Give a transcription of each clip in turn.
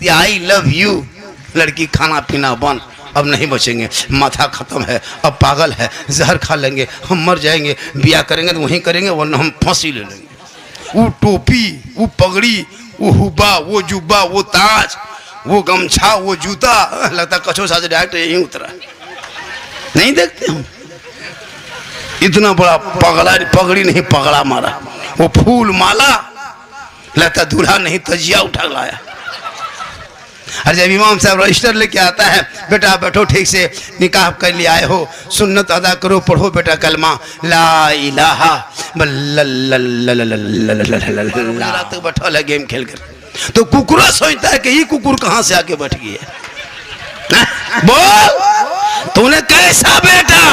I love you, लड़की खाना पीना बंद, अब नहीं बचेंगे, माथा खत्म है, अब पागल है, जहर खा लेंगे, हम मर जाएंगे, ब्याह करेंगे तो वहीं करेंगे वरना हम फांसी ले लेंगे। वो टोपी, वो पगड़ी, वो हुब्बा, वो जुब्बा, वो ताज, वो गमछा, वो जूता, लगता कछो साथ डायरेक्ट यहीं उतरा। नहीं देखते हम इतना बड़ा पगड़ा, पगड़ी नहीं पगड़ा मारा, वो फूल माला, लगता दूल्हा नहीं तजिया उठा लाया। और जब इमाम साहब रजिस्टर लेके आता है, बेटा बैठो ठीक से, निकाह कर लिए आए हो, सुन्नत अदा करो, पढ़ो बेटा कलमा ला इलाहा रात तक बैठा है गेम खेल कर। तो कुकुरा सोचता है कि ये कुकुर कहाँ से आके बैठ गई है। बोल तूने कैसा बेटा,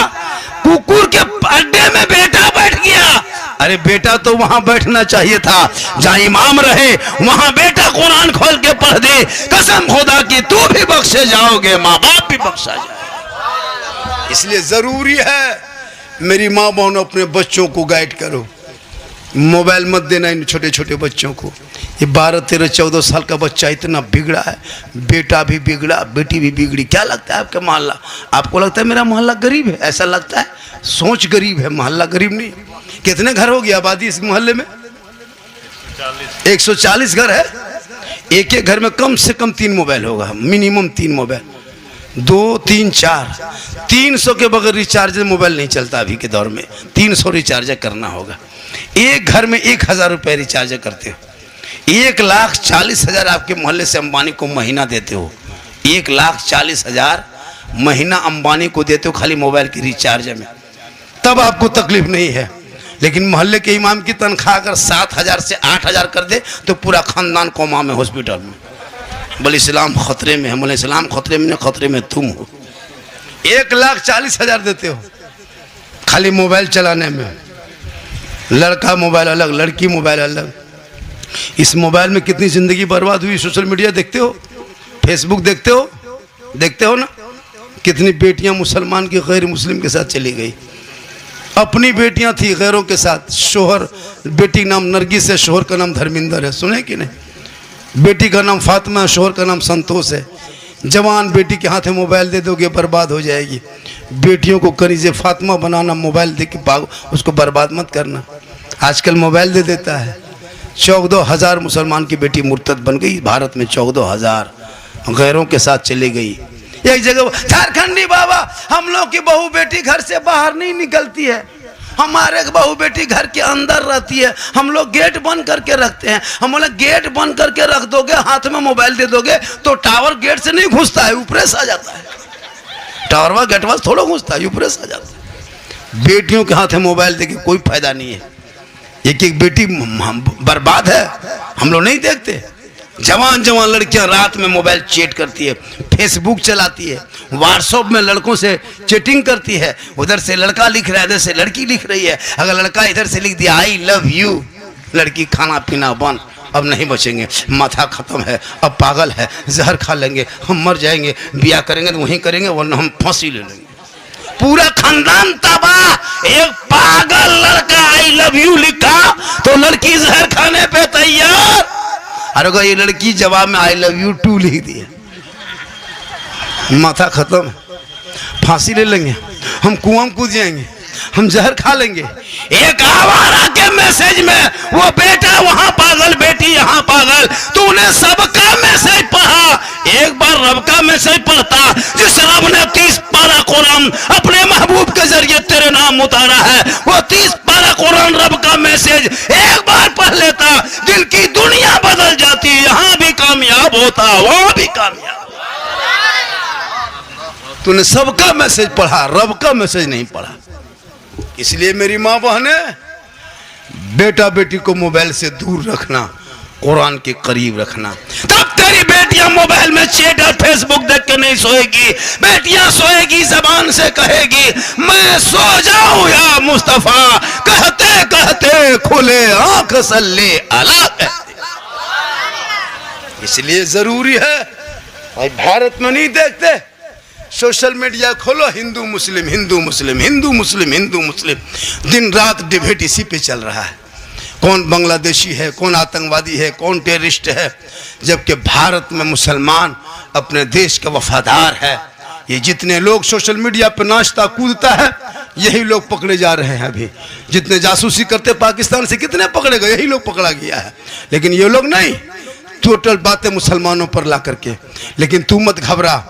कुकुर के अड्डे में बेटा बैठ गया। अरे बेटा तो वहां बैठना चाहिए था जहां इमाम रहे, वहां बेटा कुरान खोल के पढ़ दे, कसम खुदा की तू भी बख्शे जाओगे, माँ बाप भी बख्शा जाए। इसलिए जरूरी है मेरी माँ बहन अपने बच्चों को गाइड करो, मोबाइल मत देना इन छोटे छोटे बच्चों को। ये 12, 13, 14 साल का बच्चा इतना बिगड़ा है, बेटा भी बिगड़ा, बेटी भी बिगड़ी। क्या लगता है आपका मोहल्ला? आपको लगता है मेरा मोहल्ला गरीब है? ऐसा लगता है, सोच गरीब है, मोहल्ला गरीब नहीं। कितने घर हो गया आबादी इस मोहल्ले में? 140 घर है। एक एक घर में कम से कम 3 मोबाइल होगा, मिनिमम 3 मोबाइल, 2, 3, 4, 300 के बगैर रिचार्ज मोबाइल नहीं चलता अभी के दौर में। 300 रिचार्ज करना होगा। एक घर में 1000 रुपये रिचार्ज करते हो, 1,40,000 आपके मोहल्ले से अंबानी को महीना देते हो। 1,40,000 महीना अंबानी को देते हो खाली मोबाइल की रिचार्ज में, तब आपको तकलीफ नहीं है। लेकिन मोहल्ले के इमाम की तनख्वाह अगर 7,000 से 8,000 कर दे तो पूरा खानदान कोमा में, हॉस्पिटल में। बोले इस्लाम खतरे में है। बोले इस्लाम खतरे में नहीं, खतरे में तुम हो। 1,40,000 देते हो खाली मोबाइल चलाने में। लड़का मोबाइल अलग, लड़की मोबाइल अलग। इस मोबाइल में कितनी जिंदगी बर्बाद हुई। सोशल मीडिया देखते हो, फेसबुक देखते हो ना, कितनी बेटियां मुसलमान की गैर मुस्लिम के साथ चली गई। अपनी बेटियां थी गैरों के साथ। शोहर, बेटी नाम नरगिस है, शोहर का नाम धर्मिंदर है, सुने कि नहीं? बेटी का नाम फातिमा है, शोहर का नाम संतोष है। जवान बेटी के हाथ में मोबाइल दे दोगे बर्बाद हो जाएगी। बेटियों को कनीज़े फातिमा बनाना, मोबाइल दे के उसको बर्बाद मत करना। आजकल मोबाइल दे देता है। 14,000 मुसलमान की बेटी मुर्तद बन गई भारत में। 14,000 गैरों के साथ चली गई। एक जगह झारखंडी बाबा, हम लोग की बहू बेटी घर से बाहर नहीं निकलती है, हमारे बहू बेटी घर के अंदर रहती है, हम लोग गेट बंद करके रखते हैं। हम बोले गेट बंद करके रख दोगे, हाथ में मोबाइल दे दोगे तो टावर गेट से नहीं घुसता है, ऊपर से आ जाता है। टावर गेट वाला थोड़ा घुसता है, ऊपर से आ जाता है। बेटियों के हाथ में मोबाइल देके कोई फायदा नहीं है। एक एक बेटी बर्बाद है, हम लोग नहीं देखते। जवान जवान लड़कियां रात में मोबाइल चैट करती है, फेसबुक चलाती है, व्हाट्सएप में लड़कों से चैटिंग करती है। उधर से लड़का लिख रहा है, इधर से लड़की लिख रही है। अगर लड़का इधर से लिख दिया आई लव यू, लड़की खाना पीना बंद, अब नहीं बचेंगे, माथा खत्म है, अब पागल है, जहर खा लेंगे, हम मर जाएंगे, ब्याह करेंगे तो वहीं करेंगे वरना हम फांसी ले लेंगे। पूरा खानदान तबाह। एक पागल लड़का आई लव यू लिखा तो लड़की जहर खाने पे तैयार। अरे अगर ये लड़की जवाब में आई लव यू टू लिख दिया, माथा खत्म, फांसी ले लेंगे, हम कुआं में कूद जाएंगे, हम जहर खा लेंगे। एक आवारा के मैसेज में वो बेटा वहां पागल, बेटी यहाँ पागल। तूने सबका मैसेज पढ़ा, एक बार रब का मैसेज पढ़ता जिस रब ने 30 पारा कुरान अपने महबूब के जरिए तेरे नाम उतारा है। वो 30 पारा कुरान रब का मैसेज एक बार पढ़ लेता, दिल की दुनिया बदल जाती। यहाँ भी कामयाब होता, वहां भी कामयाब। तूने सबका मैसेज पढ़ा, रब का मैसेज नहीं पढ़ा। इसलिए मेरी माँ बहने, बेटा बेटी को मोबाइल से दूर रखना, कुरान के करीब रखना। तब तेरी बेटियां मोबाइल में चैट और फेसबुक देख के नहीं सोएगी। बेटियां सोएगी जबान से कहेगी मैं सो जाऊं या मुस्तफा, कहते कहते खुले आंख सल्ले अला कहते। इसलिए जरूरी है, भाई भारत में नहीं देखते, सोशल मीडिया खोलो, हिंदू मुस्लिम हिंदू मुस्लिम हिंदू मुस्लिम हिंदू मुस्लिम, दिन रात डिबेट इसी पे चल रहा है। कौन बांग्लादेशी है, कौन आतंकवादी है, कौन टेररिस्ट है, जबकि भारत में मुसलमान अपने देश का वफादार है। ये जितने लोग सोशल मीडिया पर नाचता कूदता है, यही लोग पकड़े जा रहे हैं। अभी जितने जासूसी करते पाकिस्तान से, कितने पकड़े गए, यही लोग पकड़ा गया है। लेकिन ये लोग नहीं, टोटल बातें मुसलमानों पर ला करके। लेकिन तू मत घबरा,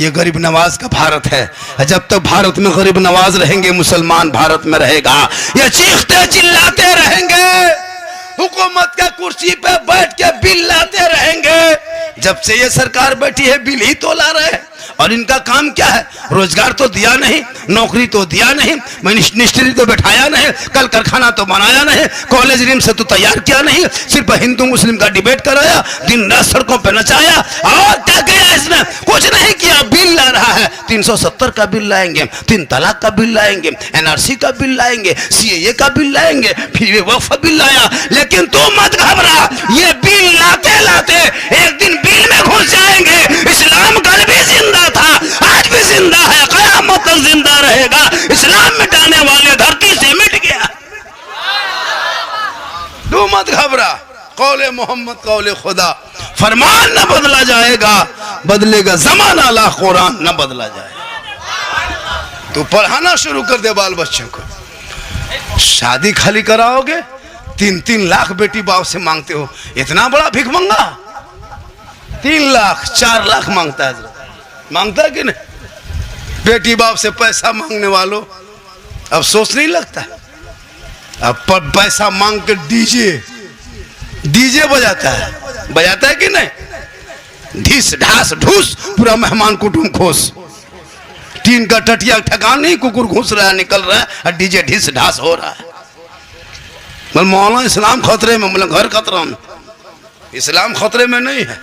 ये गरीब नवाज का भारत है। जब तक भारत में गरीब नवाज रहेंगे, मुसलमान भारत में रहेगा। ये चीखते चिल्लाते रहेंगे, हुकूमत के कुर्सी पे बैठ के बिल लाते रहेंगे। जब से ये सरकार बैठी है, बिल ही तो ला रहे हैं। और इनका काम क्या है? रोजगार तो दिया नहीं, नौकरी तो दिया नहीं, मिनिस्ट्री तो बैठाया नहीं, कल कारखाना तो बनाया नहीं, कॉलेज रूम से तो तैयार किया नहीं, सिर्फ हिंदू मुस्लिम का डिबेट कराया, दिन रात सड़कों पे नचाया। और क्या किया इसने? कुछ नहीं किया। बिल ला रहा है, 370 का बिल लाएंगे, 3 तलाक का बिल लाएंगे, NRC का बिल लाएंगे, CAA का बिल लाएंगे, फिर ये वक्फ बिल लाया। लेकिन तू मत घबरा, ये बिल लाते लाते एक दिन बिल में घुस जाएंगे। इस्लाम कल भी जिंदा था, आज भी जिंदा है, क़यामत तक जिंदा रहेगा। इस्लाम मिटाने वाले धरती से मिट गया। तू मत घबरा, कौले मोहम्मद कौले खुदा, फरमान न बदला जाएगा, बदलेगा जमाना, ला कुरान न बदला जाएगा। तू पढ़ाना शुरू कर दे बाल बच्चों को। शादी खाली कराओगे, 3-3 लाख बेटी बाप से मांगते हो। इतना बड़ा भिख मंगा, 3 लाख 4 लाख मांगता है। मांगता है कि नहीं? बेटी बाप से पैसा मांगने वालों, अब सोच नहीं लगता। अब पैसा मांग के डीजे बजाता है कि नहीं? ढीस ढास ढूस, पूरा मेहमान कुटुंब खोस। टीन का टटिया ठकान नहीं, कुकुर घुस रहा है, निकल रहा है, और डीजे ढीस ढास हो रहा है। मौलाना इस्लाम खतरे में, मतलब घर खतरा में, इस्लाम खतरे में नहीं है।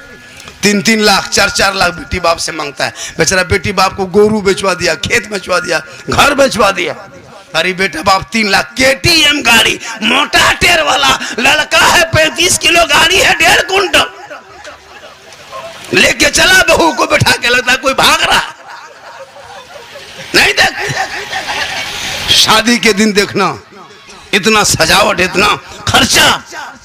3-3 लाख 4-4 लाख बेटी बाप से मांगता है। बेचारा बेटी बाप को गोरू बेचवा दिया, खेत बेचवा दिया, घर बेचवा दिया। अरे बेटा बाप 3 लाख KTM गाड़ी, मोटा टेर वाला लड़का है, 35 किलो गाड़ी है, 1.5 कुंटल लेके चला, बहू को बैठा के, लगता है कोई भाग रहा नहीं। देख, शादी के दिन देखना, इतना सजावट, इतना खर्चा,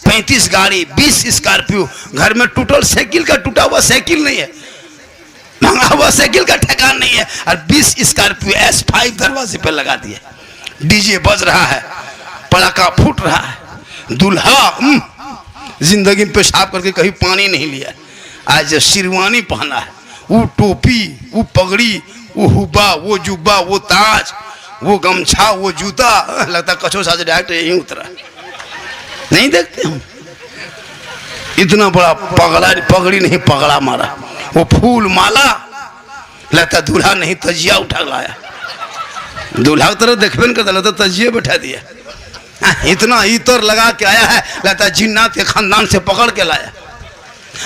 35 गाड़ी, 20 स्कॉर्पियो, घर में टूटल साइकिल का, टूटा हुआ साइकिल नहीं है, महंगा हुआ साइकिल का ठिकाना नहीं है, और 20 स्कॉर्पियो S5 दरवाजे पे लगा दिए। डीजे बज रहा है, पटाखा फूट रहा है। दूल्हा जिंदगी में पेशाब करके कहीं पानी नहीं लिया, आज शेरवानी पहना है, वो टोपी, वो पगड़ी, वो हुब्बा, वो जुब्बा, वो ताज, वो गमछा, वो जूता, लगता कछो साज डायरेक्ट यहीं उतरा। नहीं देखते हम? इतना बड़ा पगड़ी नहीं, पगड़ा मारा, वो फूल माला, लगता दूल्हा नहीं तजिया उठा लाया। दूल्हा की तरफ देखबे नहीं करता, लगता तजिए बैठा दिया। इतना इतर लगा के आया है, लगता जिन्नात के खानदान से पकड़ के लाया।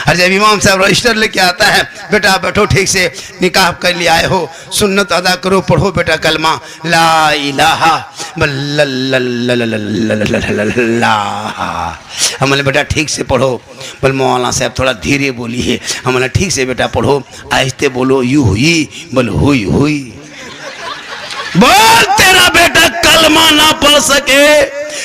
और जब इमाम साहब रजिस्टर लेके आता है, बेटा बैठो, ठीक से निकाह कर लिए आए हो, सुन्नत अदा करो, पढ़ो बेटा कलमा ला इलाहा हमने बेटा ठीक से पढ़ो। बोल मौलाना साहब थोड़ा धीरे बोलिए। हमने ठीक से बेटा पढ़ो, आहिस्ते बोलो, यू हुई, बोल हुई हुई। बोल तेरा बेटा कलमा ना पढ़ सके,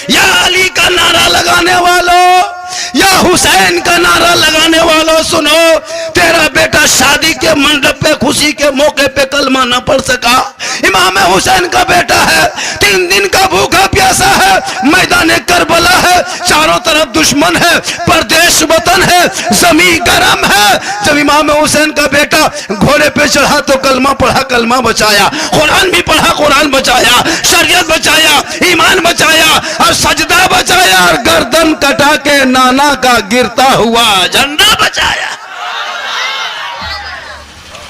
या अली का नारा लगाने वालों, या हुसैन का नारा लगाने वालों, सुनो, तेरा बेटा शादी के मंडप पे, खुशी के मौके पे कलमा ना पढ़ सका। इमाम हुसैन का बेटा है, 3 दिन का भूखा प्यासा है, मैदान करबला है, चारों तरफ दुश्मन है, परदेश वतन है, जमीन गरम है। जब इमाम हुसैन का बेटा घोड़े पे चढ़ा तो कलमा पढ़ा, कलमा बचाया, कुरान भी पढ़ा, कुरान बचाया, शरीयत बचाया, ईमान बचाया, और सजदा बचाया, और गर्दन कटा के नाना का गिरता हुआ झंडा बचाया।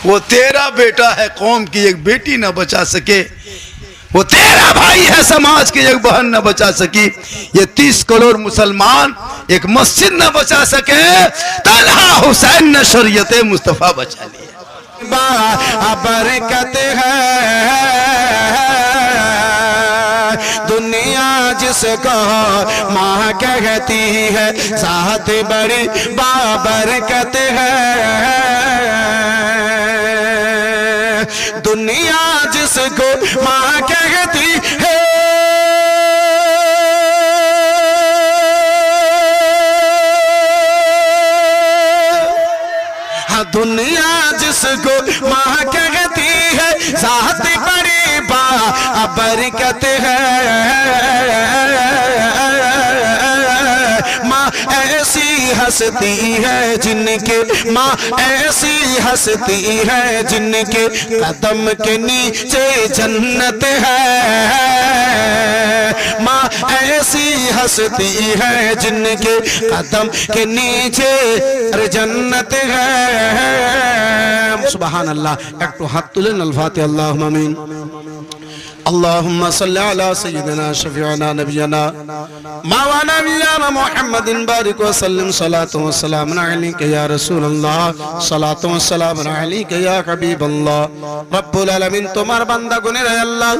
वो तेरा बेटा है, कौम की एक बेटी न बचा सके। वो तेरा भाई है, समाज की एक बहन न बचा सकी। ये 30 करोड़ मुसलमान एक मस्जिद न बचा सके, तलहा हुसैन ने शरीयत मुस्तफा बचा लिया। बरकत है दुनिया जिसको माँ कहती है, साथ बड़ी बाबरकत है दुनिया जिसको माँ कहती है। दुनिया जिसको माँ कहती है जात बड़ी बरकत है। माँ ऐसी हस्ती है जिनके माँ ऐसी हस्ती है जिनके कदम के नीचे जन्नत है। माँ ऐसी हस्ती है जिनके कदम के नीचे जन्नत है। सुबहान अल्लाह। एक तो हाथ तुलें अल्फातिहा अल्लाहुम्मा आमीन। अल्लाहुम्मा सल्ली अला सय्यिदिना शफीअना नबियना मौलाना नबियना मुहम्मदिन बारिक व सल्लिम सलातु व सलाम अलैका या रसूल अल्लाह सलातु व सलाम अलैका या हबीब अल्लाह। रब्बुल आलामीन তোমার বান্দা গুণের আল্লাহ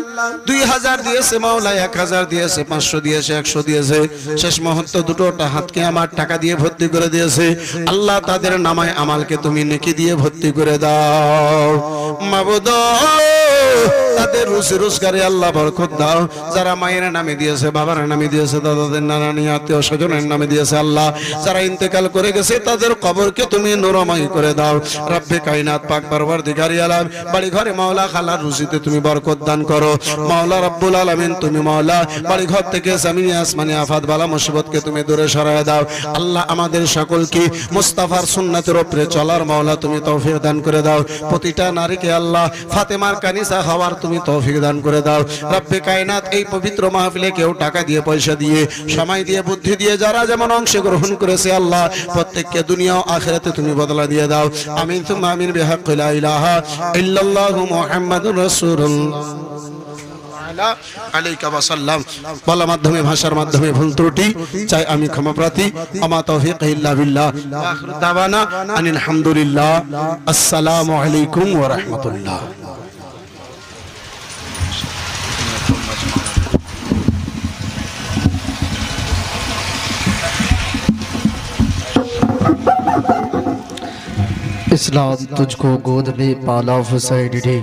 2000 দিয়েছে মাওলা, 1000 দিয়েছে, 500 দিয়েছে, 100 দিয়েছে, শেষ মুহূর্ত দুটোটা হাতকে আমার টাকা দিয়ে ভর্তি করে দিয়েছে আল্লাহ। তাদের নামায় আমালকে তুমি নেকি দিয়ে ভর্তি করে দাও মাবুদ। তাদের রুজি রোজগারে আল্লাহ বরকত দাও। যারা মায়ের নামে দিয়েছে, বাবার নামে দিয়েছে, দাদাদের নানানি আত্মীয় স্বজনের নামে দিয়েছে আল্লাহ, যারা ইন্তেকাল করে গেছে তাদের কবরকে তুমি নূরময় করে দাও রব্বে কায়নাত পাক পরওয়ারদিগার আলম। বাড়ি ঘরে মাওলা খালার রুজিতে তুমি বরকত দান করো মাওলা রব্বুল আলামিন। তুমি মাওলা বাড়ি ঘর থেকে জমিনে আসমানে আফাত বালা মুসিবতকে তুমি দূরে সরায় দাও আল্লাহ। আমাদের সকলকে মুস্তাফার সুন্নাতের উপরে চলার মাওলা তুমি তৌফিক দান করে দাও। প্রতিটা নারীকে আল্লাহ ফাতেমার কানিসা হওয়ার তুমি তৌফিক দান করে দাও রব্বে কায়নাত। এই পবিত্র মাহফিলে কেউ টাকা দিয়ে, পয়সা দিয়ে, সময় দিয়ে, বুদ্ধি দিয়ে যারা যেমন অংশগ্রহণ করেছে আল্লাহ প্রত্যেককে দুনিয়া ও আখিরাতে তুমি বদলা দিয়ে দাও। আমিন তুম্মা আমিন বিহাক্কি লা ইলাহা ইল্লাল্লাহু মুহাম্মাদুর রাসূলুল্লাহ আলাইকা ওয়াসাল্লাম। বলা মাধ্যমে, ভাষার মাধ্যমে ভুল ত্রুটি চাই আমি ক্ষমাপ্রার্থী। আমা তৌফিক ইল্লা বিল্লাহ। আখিরু দাওয়ানা আনিল হামদুলিল্লাহ। আসসালামু আলাইকুম ওয়া রাহমাতুল্লাহ। इस्लाम तुझको गोद में पाला हुसैन ने,